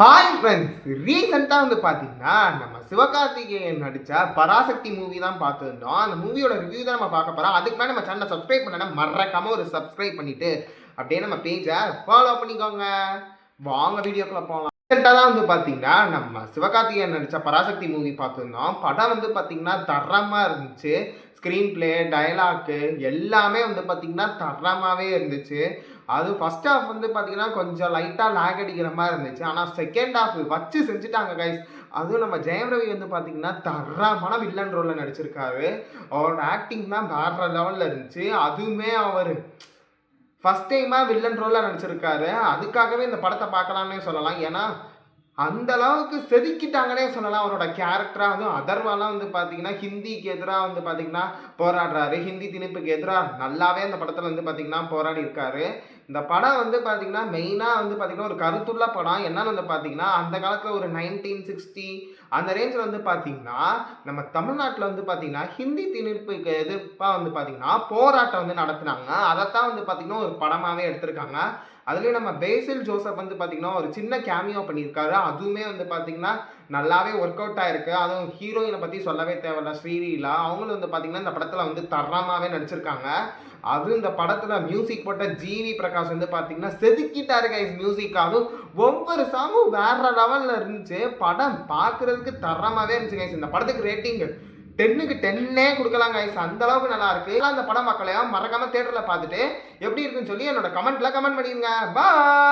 Hi friends, ரீசெண்டாக பார்த்தீங்கன்னா நம்ம சிவகார்த்திகேயன் நடித்த பராசக்தி மூவி தான் பார்த்துருந்தோம். அந்த மூவியோட ரிவ்யூ தான் நம்ம பார்க்க போகிறோம். அதுக்கு மேலே நம்ம சேனலை சப்ஸ்கிரைப் பண்ணனா மறக்காமல் ஒரு சப்ஸ்கிரைப் பண்ணிவிட்டு அப்படியே நம்ம பேஜை ஃபாலோ பண்ணிக்கோங்க. வாங்க வீடியோக்குள்ளே போகலாம். ரீசெண்டாக தான் பார்த்தீங்கன்னா நம்ம சிவகார்த்திகேயன் நடித்த பராசக்தி மூவி பார்த்துருந்தோம். படம் பார்த்தீங்கன்னா தரமாக இருந்துச்சு. ஸ்க்ரீன் பிளே, டயலாக்கு எல்லாமே பார்த்தீங்கன்னா தரமாகவே இருந்துச்சு. அது ஃபர்ஸ்ட் ஹாஃப் பார்த்தீங்கன்னா கொஞ்சம் லைட்டாக லேக் அடிக்கிற மாதிரி இருந்துச்சு. ஆனால் செகண்ட் ஹாஃப் வச்சு செஞ்சுட்டாங்க கைஸ். அதுவும் நம்ம ஜெயம் ரவி பார்த்தீங்கன்னா தரமான வில்லன் ரோலில் நடிச்சிருக்காரு. அவரோட ஆக்டிங் தான் வேற லெவலில் இருந்துச்சு. அதுவுமே அவர் ஃபஸ்ட் டைமாக வில்லன் ரோலில் நடிச்சிருக்காரு. அதுக்காகவே இந்த படத்தை பார்க்கலாம்னே சொல்லலாம். ஏன்னா அந்த அளவுக்கு செதுக்கிட்டாங்கன்னே சொல்லலாம் அவரோட கேரக்டராக. அதுவும் அதர்வாலாம் பார்த்தீங்கன்னா ஹிந்திக்கு எதிராக பார்த்தீங்கன்னா போராடுறாரு. ஹிந்தி திணிப்புக்கு எதிராக நல்லாவே அந்த படத்தில் பார்த்தீங்கன்னா போராடி இருக்காரு. இந்த படம் பார்த்தீங்கன்னா மெயினாக பார்த்தீங்கன்னா ஒரு கருத்துள்ள படம். என்னன்னு பார்த்தீங்கன்னா அந்த காலத்தில் ஒரு 1960 அந்த ரேஞ்சில் பார்த்தீங்கன்னா நம்ம தமிழ்நாட்டில் பார்த்தீங்கன்னா ஹிந்தி திணிப்புக்கு எதிர்ப்பாக பார்த்தீங்கன்னா போராட்டம் நடத்துனாங்க. அதைத்தான் பார்த்தீங்கன்னா ஒரு படமாகவே எடுத்திருக்காங்க. அதுலேயும் நம்ம பேசில் ஜோசப் பார்த்தீங்கன்னா ஒரு சின்ன கேமியோ பண்ணியிருக்காரு. அதுவுமே பார்த்தீங்கன்னா நல்லாவே ஒர்க் அவுட் ஆயிருக்கு. அதுவும் ஹீரோயினை பற்றி சொல்லவே தேவையில்ல, ஸ்ரீலீலா. அவங்களும் பார்த்தீங்கன்னா இந்த படத்தில் தரமாகவே நடிச்சிருக்காங்க. அதுவும் இந்த படத்தில் மியூசிக் போட்ட ஜிவி பிரகாஷ் பார்த்தீங்கன்னா செதுக்கிட்டாரு கைஸ் மியூசிக். அதுவும் ஒவ்வொரு சாங்கும் வேற லெவலில் இருந்துச்சு. படம் பார்க்குறதுக்கு தரமாகவே இருந்துச்சு கைஸ். இந்த படத்துக்கு ரேட்டிங் 10க்கு 10 கொடுக்கலாம் கைஸ். அந்த அளவுக்கு நல்லா இருக்கு. அந்த படம் மக்களையும் மறக்காம தியேட்டர்ல பார்த்துட்டு எப்படி இருக்குன்னு சொல்லி என்னோட கமெண்ட்ல கமெண்ட் பண்ணிருங்க. பாய்.